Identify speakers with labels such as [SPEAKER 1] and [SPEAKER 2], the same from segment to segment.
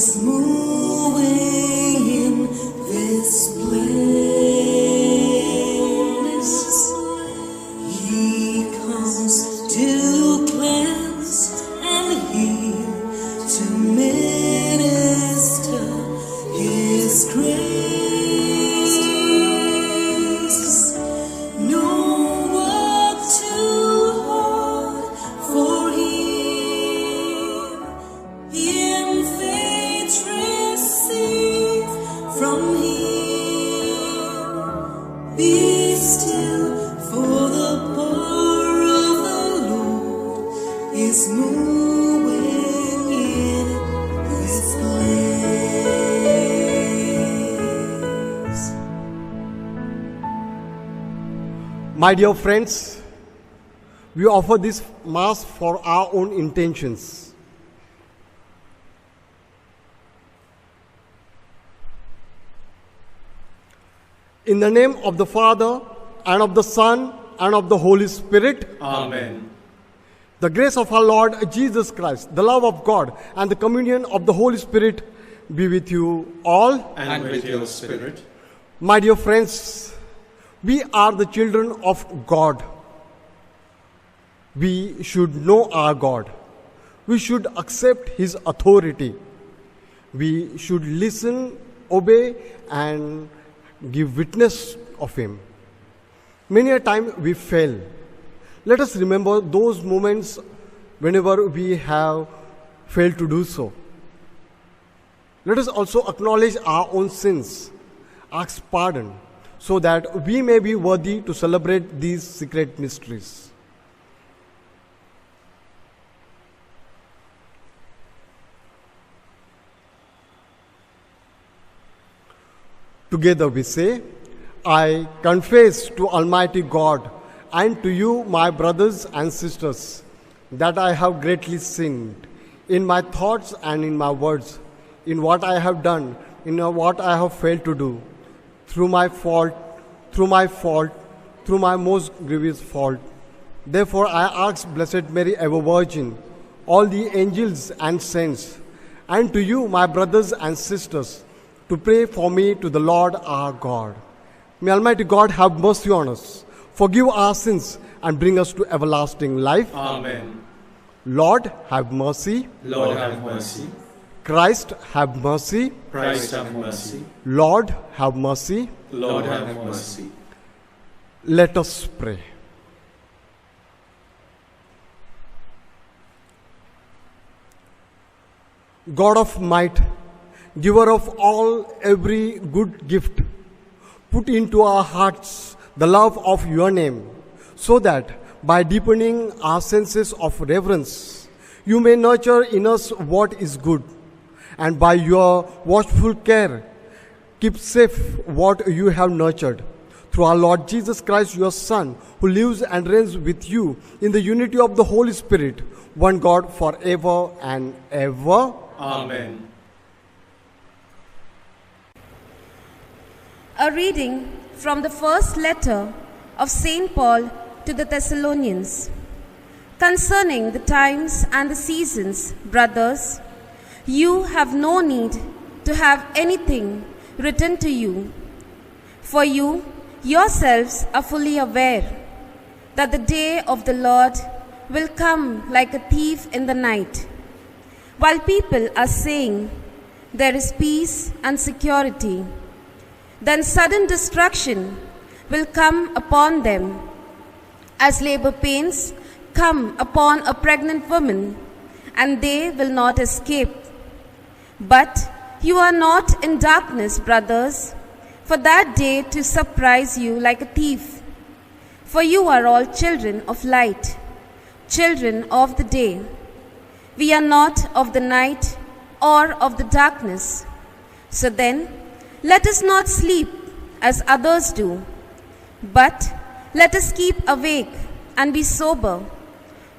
[SPEAKER 1] is moving in this place. He comes to cleanse and heal, to minister His grace. No work too hard for Him. In faith receive from Him. Be still, for the power of the Lord is moving in this place.
[SPEAKER 2] My dear friends, we offer this Mass for our own intentions. In the name of the Father, and of the Son, and of the Holy Spirit,
[SPEAKER 3] Amen.
[SPEAKER 2] the grace of our Lord Jesus Christ, the love of God, and the communion of the Holy Spirit be with you all.
[SPEAKER 3] And with your spirit.
[SPEAKER 2] My dear friends, we are the children of God. We should know our God. We should accept His authority. We should listen, obey, and give witness of Him. Many a time we fail. Let us remember those moments whenever we have failed to do so. Let us also acknowledge our own sins, ask pardon, so that we may be worthy to celebrate these secret mysteries. Together we say, I confess to Almighty God and to you, my brothers and sisters, that I have greatly sinned in my thoughts and in my words, in what I have done, in what I have failed to do, through my most grievous fault. Therefore I ask Blessed Mary, ever Virgin, all the angels and saints, and to you, my brothers and sisters, to pray for me to the Lord our God. May Almighty God have mercy on us, forgive our sins, and bring us to everlasting life.
[SPEAKER 3] Amen.
[SPEAKER 2] Lord, have mercy.
[SPEAKER 3] Lord, have mercy.
[SPEAKER 2] Christ, have mercy.
[SPEAKER 3] Christ, have mercy.
[SPEAKER 2] Lord, have mercy.
[SPEAKER 3] Lord, have mercy.
[SPEAKER 2] Let us pray. God of might, giver of all every good gift, put into our hearts the love of your name, so that by deepening our senses of reverence, you may nurture in us what is good, and by your watchful care, keep safe what you have nurtured. Through our Lord Jesus Christ, your Son, who lives and reigns with you in the unity of the Holy Spirit, one God forever and ever.
[SPEAKER 3] Amen.
[SPEAKER 4] A reading from the first letter of St. Paul to the Thessalonians. Concerning the times and the seasons, brothers, you have no need to have anything written to you, for you yourselves are fully aware that the day of the Lord will come like a thief in the night. While people are saying there is peace and security, then sudden destruction will come upon them, as labor pains come upon a pregnant woman, and they will not escape. But you are not in darkness, brothers, for that day to surprise you like a thief. For you are all children of light, children of the day. We are not of the night or of the darkness. So then, let us not sleep as others do, but let us keep awake and be sober.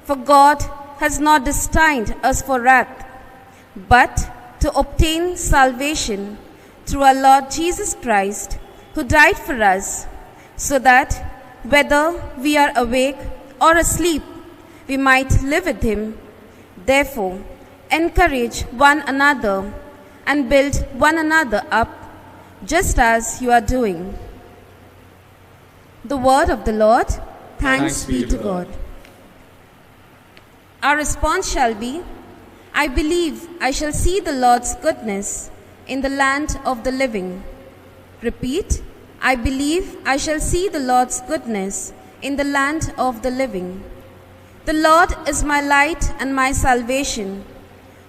[SPEAKER 4] For God has not destined us for wrath, but to obtain salvation through our Lord Jesus Christ, who died for us, so that whether we are awake or asleep, we might live with him. Therefore, encourage one another and build one another up, just as you are doing. The word of the Lord. Thanks be to God. Our response shall be, I believe I shall see the Lord's goodness in the land of the living. Repeat, I believe I shall see the Lord's goodness in the land of the living. The Lord is my light and my salvation.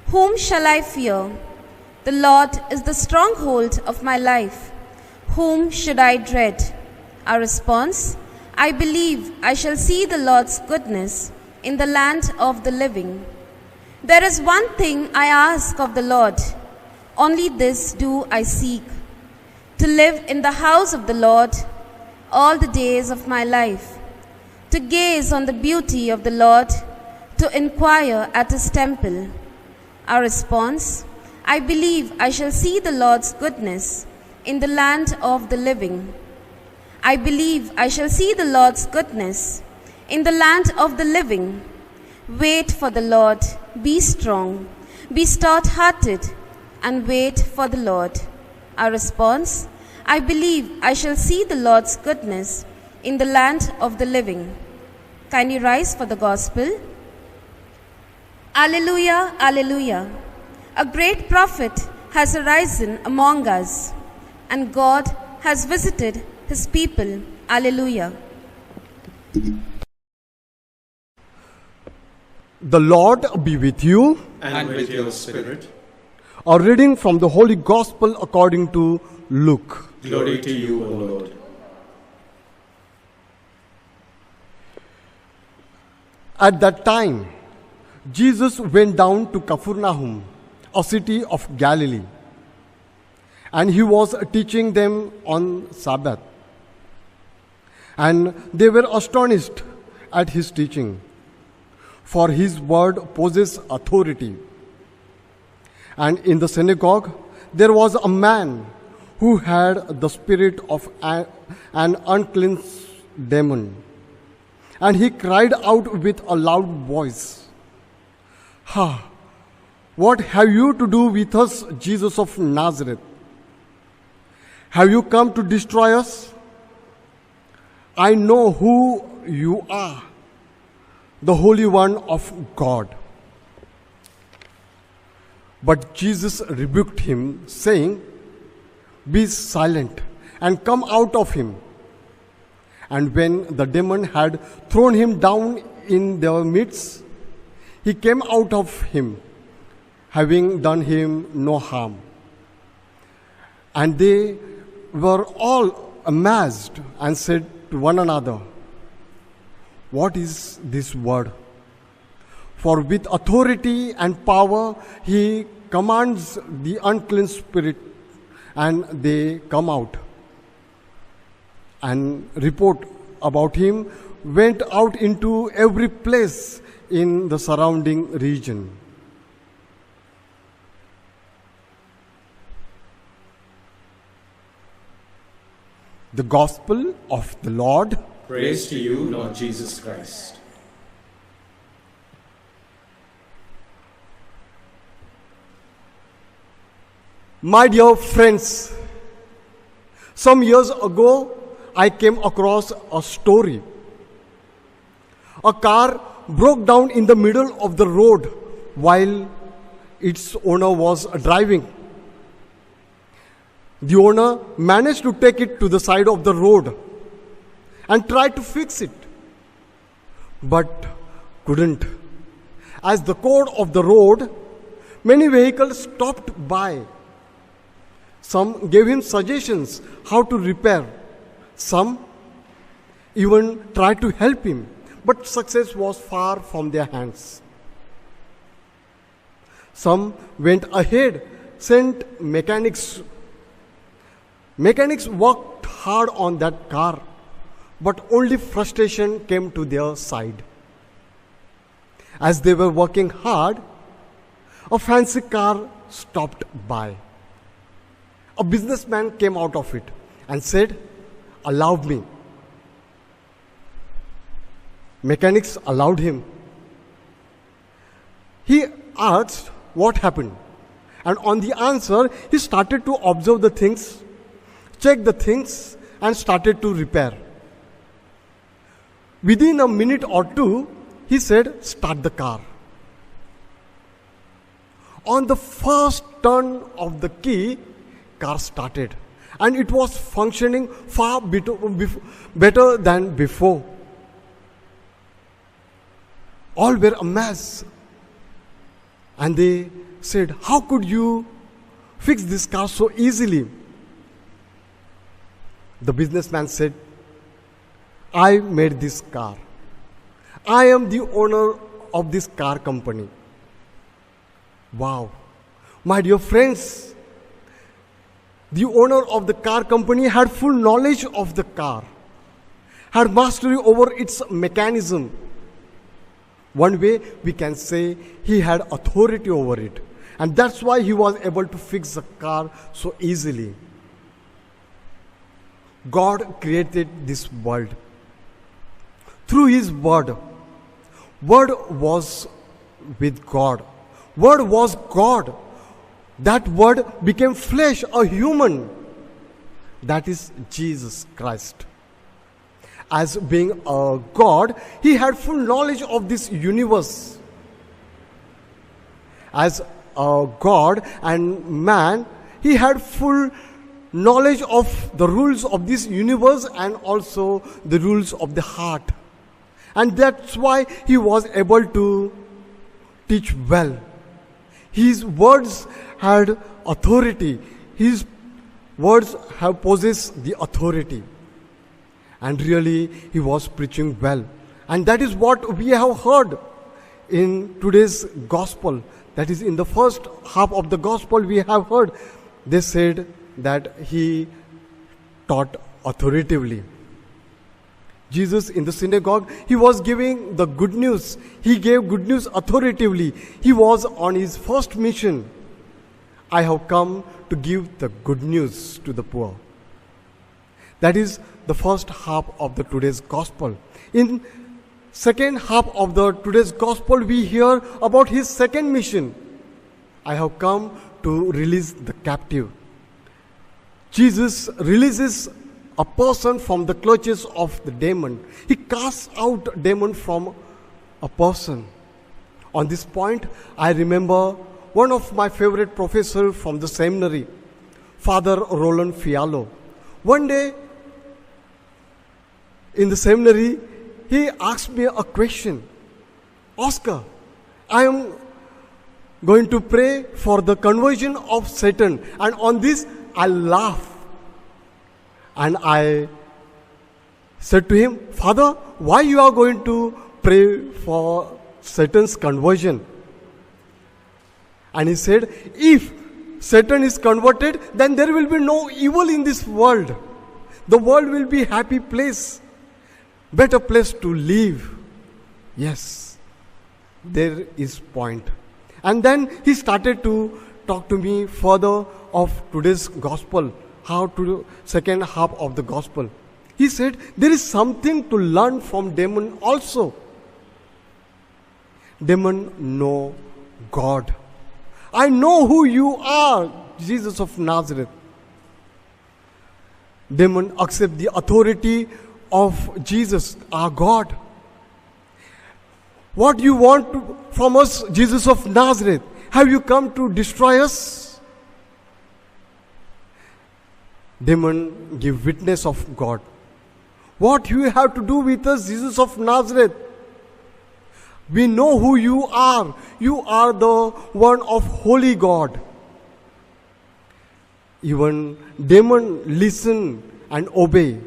[SPEAKER 4] Whom shall I fear? The Lord is the stronghold of my life. Whom should I dread? Our response, I believe I shall see the Lord's goodness in the land of the living. There is one thing I ask of the Lord, only this do I seek, to live in the house of the Lord all the days of my life, to gaze on the beauty of the Lord, to inquire at his temple. Our response, I believe I shall see the Lord's goodness in the land of the living. I believe I shall see the Lord's goodness in the land of the living. Wait for the Lord, be strong, be stout-hearted, and wait for the Lord. Our response, I believe I shall see the Lord's goodness in the land of the living. Can you rise for the gospel? Alleluia, alleluia. A great prophet has arisen among us, and God has visited his people. Alleluia.
[SPEAKER 2] The Lord be with you.
[SPEAKER 3] And with your spirit.
[SPEAKER 2] A reading from the Holy Gospel according to Luke.
[SPEAKER 3] Glory to you, O Lord.
[SPEAKER 2] At that time, Jesus went down to Capernaum, a city of Galilee, and he was teaching them on Sabbath. And they were astonished at his teaching, for his word possessed authority. And in the synagogue, there was a man who had the spirit of an unclean demon. And he cried out with a loud voice, "Ha! What have you to do with us, Jesus of Nazareth? Have you come to destroy us? I know who you are, the Holy One of God." But Jesus rebuked him, saying, "Be silent and come out of him." And when the demon had thrown him down in their midst, he came out of him, having done him no harm. And they were all amazed and said to one another, "What is this word? For with authority and power he commands the unclean spirit, and they come out." And report about him went out into every place in the surrounding region. The Gospel of the Lord.
[SPEAKER 3] Praise to you, Lord Jesus Christ.
[SPEAKER 2] My dear friends, some years ago, I came across a story. A car broke down in the middle of the road while its owner was driving. The owner managed to take it to the side of the road and tried to fix it, but couldn't. As the code of the road, many vehicles stopped by. Some gave him suggestions how to repair. Some even tried to help him, but success was far from their hands. Some went ahead, sent mechanics. Mechanics worked hard on that car, but only frustration came to their side. As they were working hard, a fancy car stopped by. A businessman came out of it and said, "Allow me." Mechanics allowed him. He asked what happened, And on the answer, he started to observe the things, check the things, and started to repair. Within a minute or two, he said, start the car. On the first turn of the key, car started. And it was functioning far better than before. All were amazed. And they said, how could you fix this car so easily? The businessman said, I made this car. I am the owner of this car company. Wow. My dear friends, the owner of the car company had full knowledge of the car, had mastery over its mechanism. One way we can say he had authority over it. And that's why he was able to fix the car so easily. God created this world through his word. Word was with God. Word was God. That word became flesh, a human. That is Jesus Christ. As being a God, he had full knowledge of this universe. As a God and man, he had full knowledge of the rules of this universe and also the rules of the heart. And that's why he was able to teach well. His words had authority. His words have possessed the authority. And really, he was preaching well. And that is what we have heard in today's gospel. That is, in the first half of the gospel we have heard. They said that he taught authoritatively. Jesus in the synagogue, he was giving the good news. He gave good news authoritatively. He was on his first mission. I have come to give the good news to the poor. That is the first half of the today's gospel. In second half of the today's gospel, we hear about his second mission. I have come to release the captive. Jesus releases a person from the clutches of the demon. He casts out demon from a person. On this point, I remember one of my favorite professors from the seminary, Father Roland Fiallo. One day, in the seminary, he asked me a question. Oscar, I am going to pray for the conversion of Satan. And on this, I laughed. And I said to him, Father, why you are going to pray for Satan's conversion? And he said, if Satan is converted, then there will be no evil in this world. The world will be a happy place, better place to live. Yes, there is point. And then he started to talk to me further of today's gospel, how to second half of the gospel. He said, there is something to learn from demon also. Demon know God. I know who you are, Jesus of Nazareth. Demon accept the authority of Jesus, our God. What you want from us, Jesus of Nazareth? Have you come to destroy us? Demon give witness of God. What you have to do with us, Jesus of Nazareth? We know who you are. You are the one of holy God. Even demon listen and obey.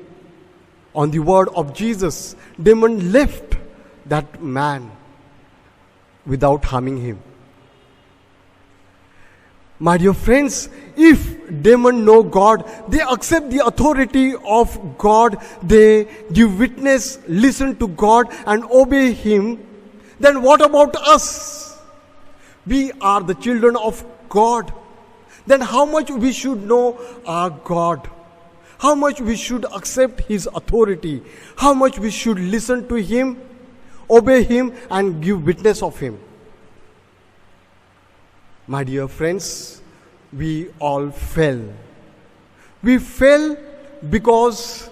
[SPEAKER 2] On the word of Jesus, demon left that man without harming him. My dear friends, if demons know God, they accept the authority of God, they give witness, listen to God and obey Him, then what about us? We are the children of God. Then how much we should know our God? How much we should accept His authority? How much we should listen to Him, obey Him and give witness of Him? My dear friends, we all fail. We fail because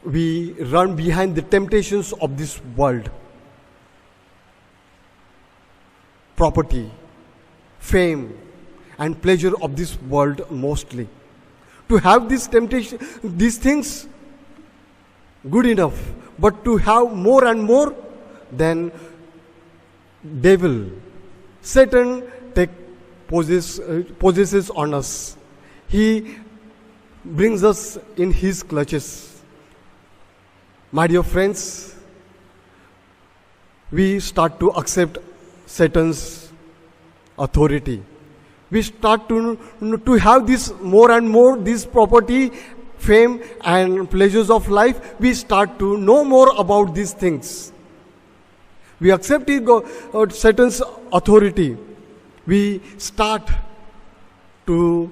[SPEAKER 2] we run behind the temptations of this world. Property, fame, and pleasure of this world mostly. To have this temptation, these things, good enough. But to have more and more, then devil, Satan possesses on us. He brings us in his clutches. My dear friends, we start to accept Satan's authority. We start to have this more and more, this property, fame and pleasures of life. We start to know more about these things. We accept Satan's authority. We start to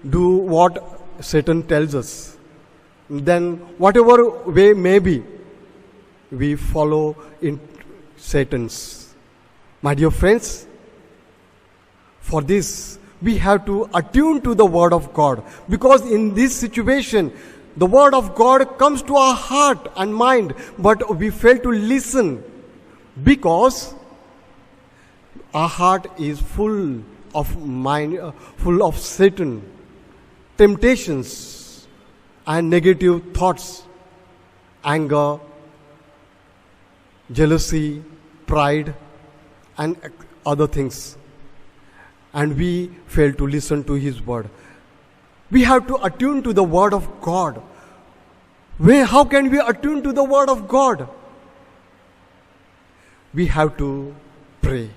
[SPEAKER 2] do what Satan tells us. Then whatever way may be, we follow in Satan's. My dear friends, for this, we have to attune to the Word of God. Because in this situation, the Word of God comes to our heart and mind, but we fail to listen because our heart is full of Satan, temptations, and negative thoughts, anger, jealousy, pride, and other things. And we fail to listen to His Word. We have to attune to the Word of God. How can we attune to the Word of God? We have to pray.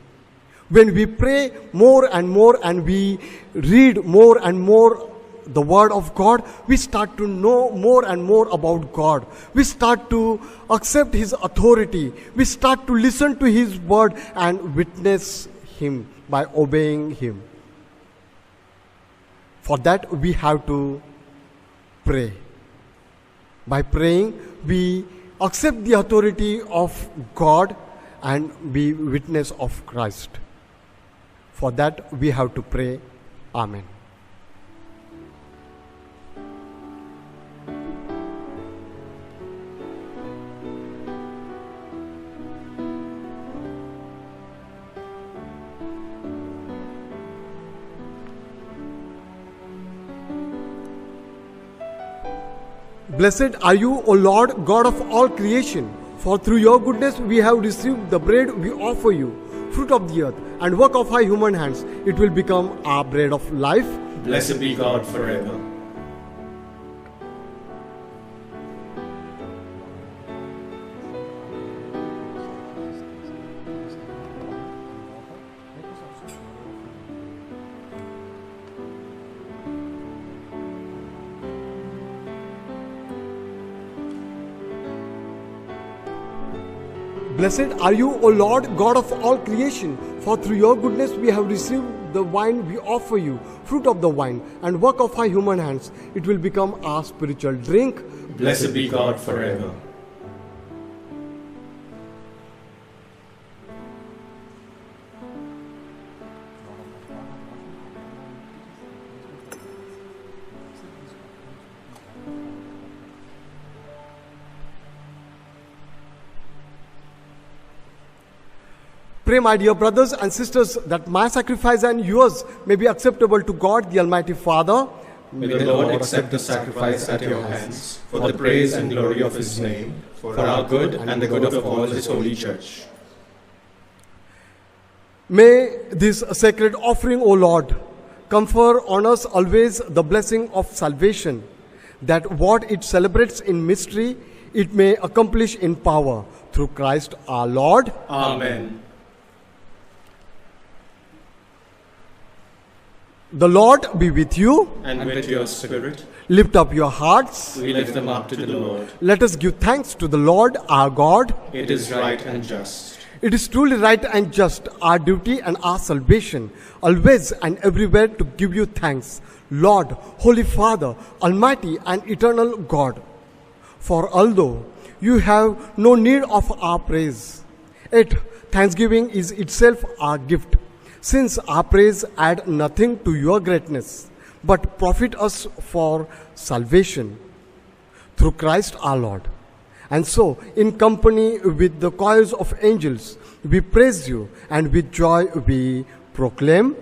[SPEAKER 2] When we pray more and more and we read more and more the Word of God, we start to know more and more about God. We start to accept His authority. We start to listen to His Word and witness Him by obeying Him. For that we have to pray. By praying, we accept the authority of God and be witness of Christ. For that we have to pray. Amen. Blessed are you, O Lord, God of all creation, for through your goodness we have received the bread we offer you, fruit of the earth, and work of our human hands. It will become our bread of life.
[SPEAKER 3] Blessed be God forever.
[SPEAKER 2] Blessed are you, O Lord, God of all creation, for through your goodness we have received the wine we offer you, fruit of the vine, and work of our human hands. It will become our spiritual drink.
[SPEAKER 3] Blessed be God forever.
[SPEAKER 2] Pray, my dear brothers and sisters, that my sacrifice and yours may be acceptable to God, the Almighty Father.
[SPEAKER 3] May the Lord accept the sacrifice at your hands, for the praise and glory of His name, for our good and the good of all His holy church.
[SPEAKER 2] May this sacred offering, O Lord, confer on us always the blessing of salvation, that what it celebrates in mystery, it may accomplish in power, through Christ our Lord.
[SPEAKER 3] Amen.
[SPEAKER 2] The Lord be with you.
[SPEAKER 3] And with your spirit,
[SPEAKER 2] Lift up your hearts.
[SPEAKER 3] we lift them up to the Lord.
[SPEAKER 2] Let us give thanks to the Lord our God.
[SPEAKER 3] It is right and just.
[SPEAKER 2] It is truly right and just, our duty and our salvation, always and everywhere to give you thanks, Lord, Holy Father, Almighty and eternal God. For although you have no need of our praise, yet thanksgiving is itself our gift, since our praise add nothing to your greatness, but profit us for salvation through Christ our Lord. And so, in company with the choirs of angels, we praise you, and with joy we proclaim,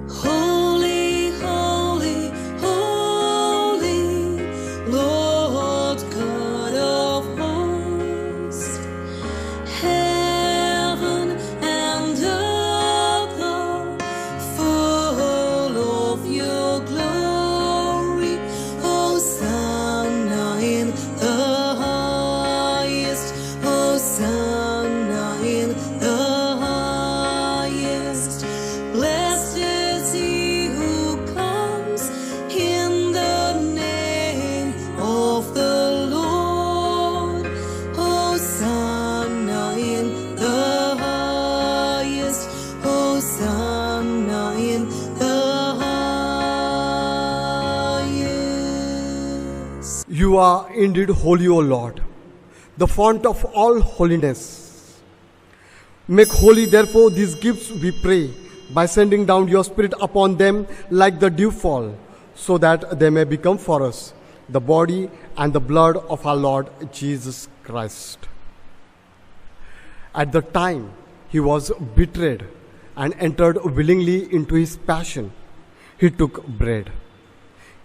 [SPEAKER 1] Holy, holy, holy, Lord God of hosts. Heaven and earth are full of your glory. Hosanna in the highest. Hosanna in the highest. Blessed is he who comes in the name of the Lord. Hosanna in the highest. Hosanna in the highest.
[SPEAKER 2] You are indeed holy, O Lord, the fount of all holiness. Make holy, therefore, these gifts, we pray, by sending down your Spirit upon them like the dewfall, so that they may become for us the body and the blood of our Lord Jesus Christ. At the time he was betrayed and entered willingly into his passion, he took bread.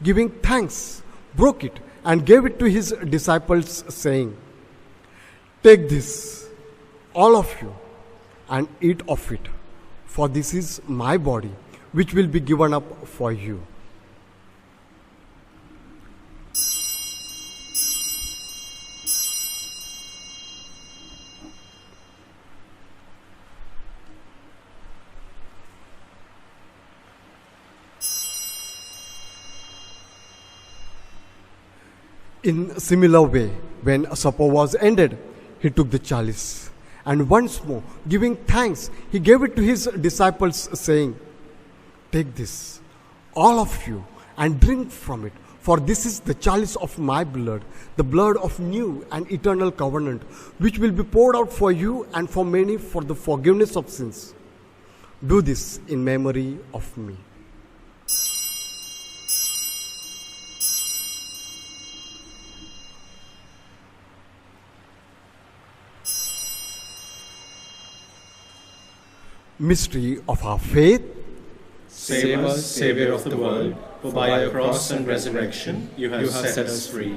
[SPEAKER 2] Giving thanks, broke it and gave it to his disciples, saying, "Take this, all of you, and eat of it, for this is my body, which will be given up for you." In similar way, when supper was ended, he took the chalice, and once more, giving thanks, he gave it to his disciples, saying, "Take this, all of you, and drink from it, for this is the chalice of my blood, the blood of new and eternal covenant, which will be poured out for you and for many for the forgiveness of sins. Do this in memory of me." Mystery of our faith.
[SPEAKER 3] Save us, Savior of the world, for by your cross and resurrection you have set us free.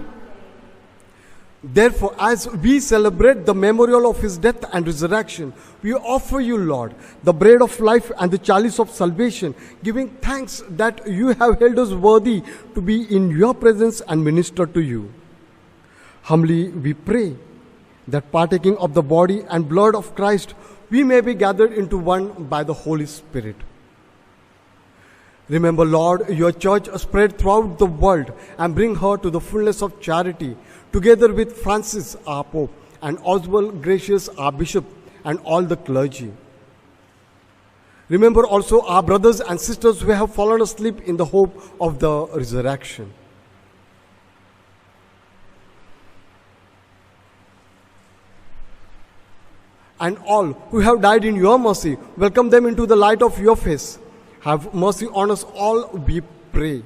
[SPEAKER 2] Therefore, as we celebrate the memorial of his death and resurrection, we offer you, Lord, the bread of life and the chalice of salvation, giving thanks that you have held us worthy to be in your presence and minister to you. Humbly we pray that partaking of the body and blood of Christ, we may be gathered into one by the Holy Spirit. Remember, Lord, your church spread throughout the world and bring her to the fullness of charity, together with Francis, our Pope, and Oswald Gracious, our Bishop, and all the clergy. Remember also our brothers and sisters who have fallen asleep in the hope of the resurrection. And all who have died in your mercy, welcome them into the light of your face. Have mercy on us all, we pray,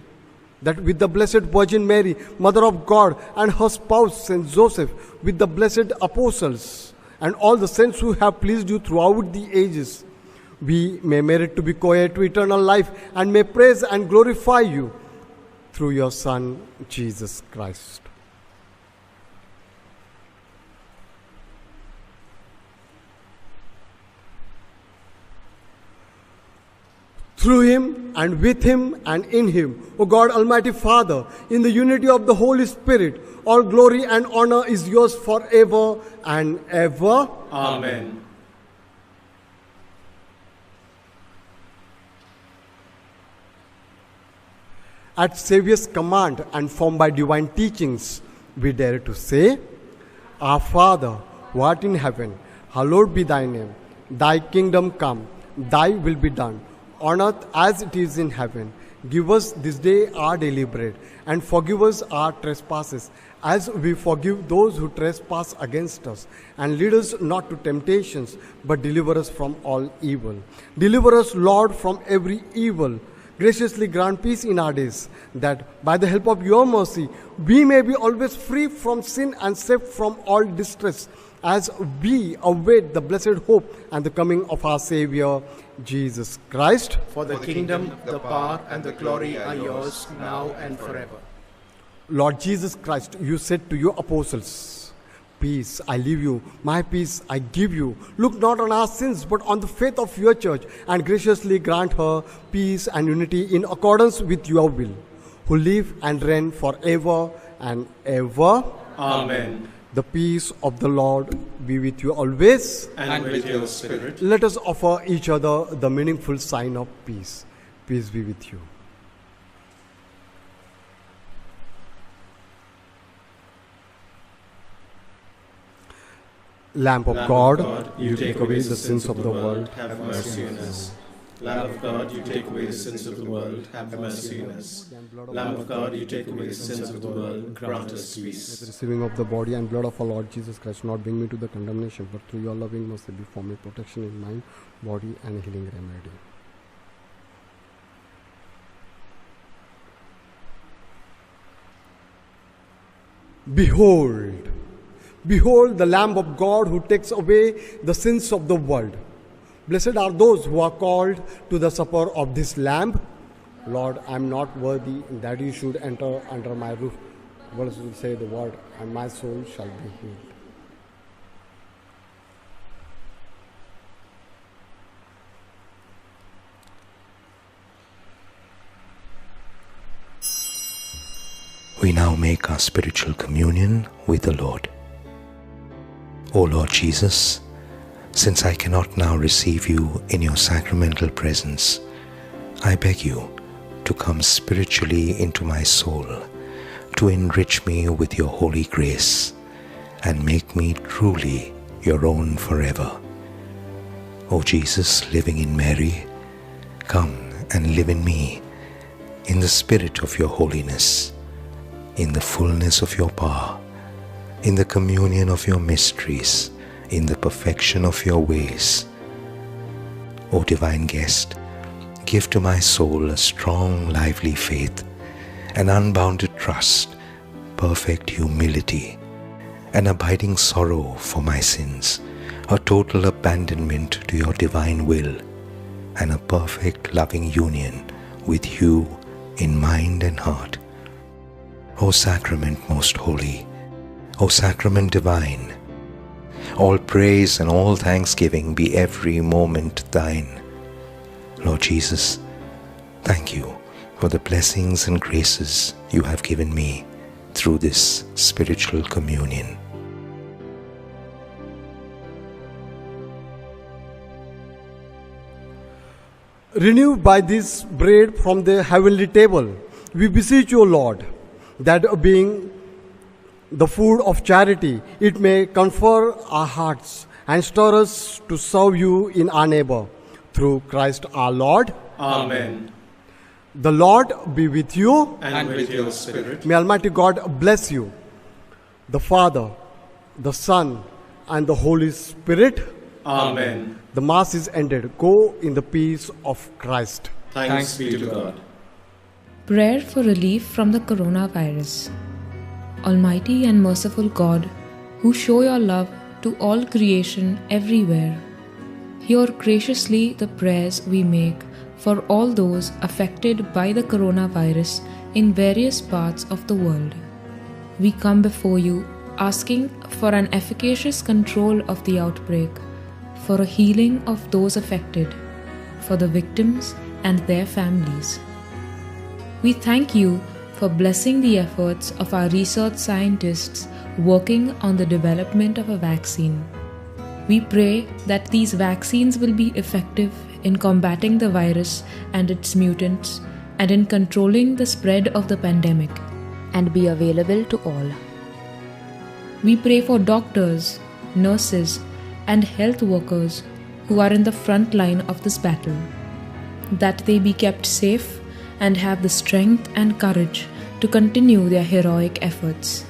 [SPEAKER 2] that with the Blessed Virgin Mary, Mother of God, and her spouse, Saint Joseph, with the blessed apostles, and all the saints who have pleased you throughout the ages, we may merit to be co-heir to eternal life, and may praise and glorify you through your Son, Jesus Christ. Through him, and with him, and in him, O God, Almighty Father, in the unity of the Holy Spirit, all glory and honor is yours forever and ever.
[SPEAKER 3] Amen.
[SPEAKER 2] At Saviour's command and formed by divine teachings, we dare to say, Our Father, who art in heaven, hallowed be thy name. Thy kingdom come, thy will be done, on earth as it is in heaven. Give us this day our daily bread, and forgive us our trespasses, as we forgive those who trespass against us. And lead us not to temptations, but deliver us from all evil. Deliver us, Lord, from every evil. Graciously grant peace in our days, that by the help of your mercy, we may be always free from sin and safe from all distress, as we await the blessed hope and the coming of our Savior, Jesus Christ.
[SPEAKER 5] For the kingdom, the power, and the glory are yours, now and forever.
[SPEAKER 2] Lord Jesus Christ, you said to your apostles, peace I leave you, my peace I give you. Look not on our sins, but on the faith of your church, and graciously grant her peace and unity in accordance with your will, who live and reign forever and ever.
[SPEAKER 3] Amen.
[SPEAKER 2] The peace of the Lord be with you always.
[SPEAKER 3] And with your spirit.
[SPEAKER 2] Let us offer each other the meaningful sign of peace. Peace be with you. Lamb of God, you take away the sins of the world.
[SPEAKER 3] Have mercy on us. Lamb of God, you take away the sins of the world. Have mercy on us. Lamb of God, you take away the sins of the world. Grant us
[SPEAKER 2] The
[SPEAKER 3] peace.
[SPEAKER 2] receiving of the body and blood of our Lord Jesus Christ not bring me to the condemnation, but through your loving mercy be for me protection in mind, body, and healing remedy. Behold, behold the Lamb of God who takes away the sins of the world. Blessed are those who are called to the supper of this Lamb. Lord, I am not worthy that you should enter under my roof. Verse will say the word, and my soul shall be healed.
[SPEAKER 6] We now make our spiritual communion with the Lord. O Lord Jesus, since I cannot now receive you in your sacramental presence, I beg you to come spiritually into my soul, to enrich me with your holy grace, and make me truly your own forever. O Jesus, living in Mary, come and live in me, in the spirit of your holiness, in the fullness of your power, in the communion of your mysteries, in the perfection of your ways. O divine guest, give to my soul a strong, lively faith, an unbounded trust, perfect humility, an abiding sorrow for my sins, a total abandonment to your divine will, and a perfect loving union with you in mind and heart. O Sacrament most holy, O Sacrament divine, all praise and all thanksgiving be every moment thine. Lord Jesus, thank you for the blessings and graces you have given me through this spiritual communion.
[SPEAKER 2] Renewed by this bread from the heavenly table, we beseech you, Lord, that being the food of charity, it may confer our hearts and stir us to serve you in our neighbor. Through Christ our Lord.
[SPEAKER 3] Amen.
[SPEAKER 2] The Lord be with you.
[SPEAKER 3] And with your spirit.
[SPEAKER 2] May Almighty God bless you, the Father, the Son, and the Holy Spirit.
[SPEAKER 3] Amen.
[SPEAKER 2] The Mass is ended. Go in the peace of Christ.
[SPEAKER 3] Thanks be to God.
[SPEAKER 7] Prayer for relief from the coronavirus. Almighty and merciful God, who show your love to all creation everywhere, hear graciously the prayers we make for all those affected by the coronavirus in various parts of the world. We come before you asking for an efficacious control of the outbreak, for a healing of those affected, for the victims and their families. We thank you for blessing the efforts of our research scientists working on the development of a vaccine. We pray that these vaccines will be effective in combating the virus and its mutants and in controlling the spread of the pandemic,
[SPEAKER 8] and be available to all.
[SPEAKER 7] We pray for doctors, nurses, and health workers who are in the front line of this battle, that they be kept safe and have the strength and courage to continue their heroic efforts.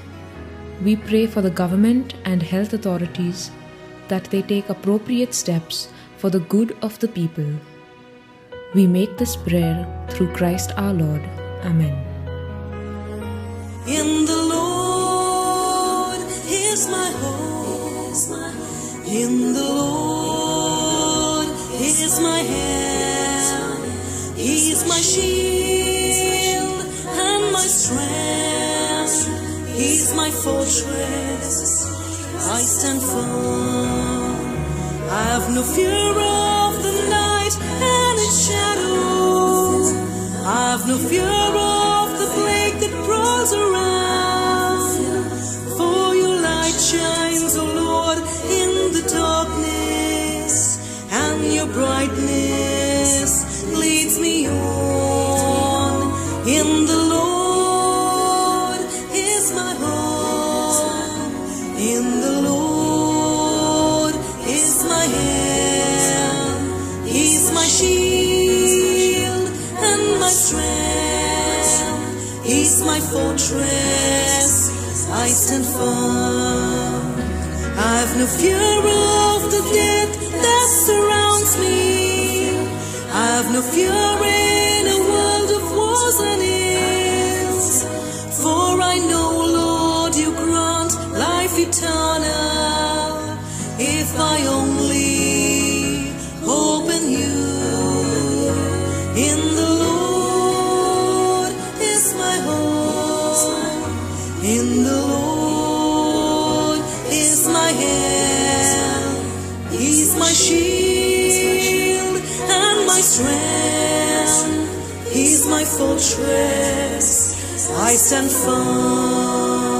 [SPEAKER 7] We pray for the government and health authorities that they take appropriate steps for the good of the people. We make this prayer through Christ our Lord. Amen.
[SPEAKER 1] In the Lord is my hope. In the Lord is my help. He is my shield and my strength. He is my fortress. I stand firm. I have no fear of the night and its shadow. I have no fear of the plague that prowls around. For your light shines, O Lord, in the darkness, and your brightness leads me on. In the Lord is my hope. In the Lord is my help. He's my shield and my strength. He's my fortress. I stand firm. I have no fear of the death that surrounds me. I have no fear in a world of wars and ills. For I know, Lord, you grant life eternal. If I only hope in you. In the Lord is my hope. In the Lord is my help. He's my shield and my strength. He's my fortress. I stand firm.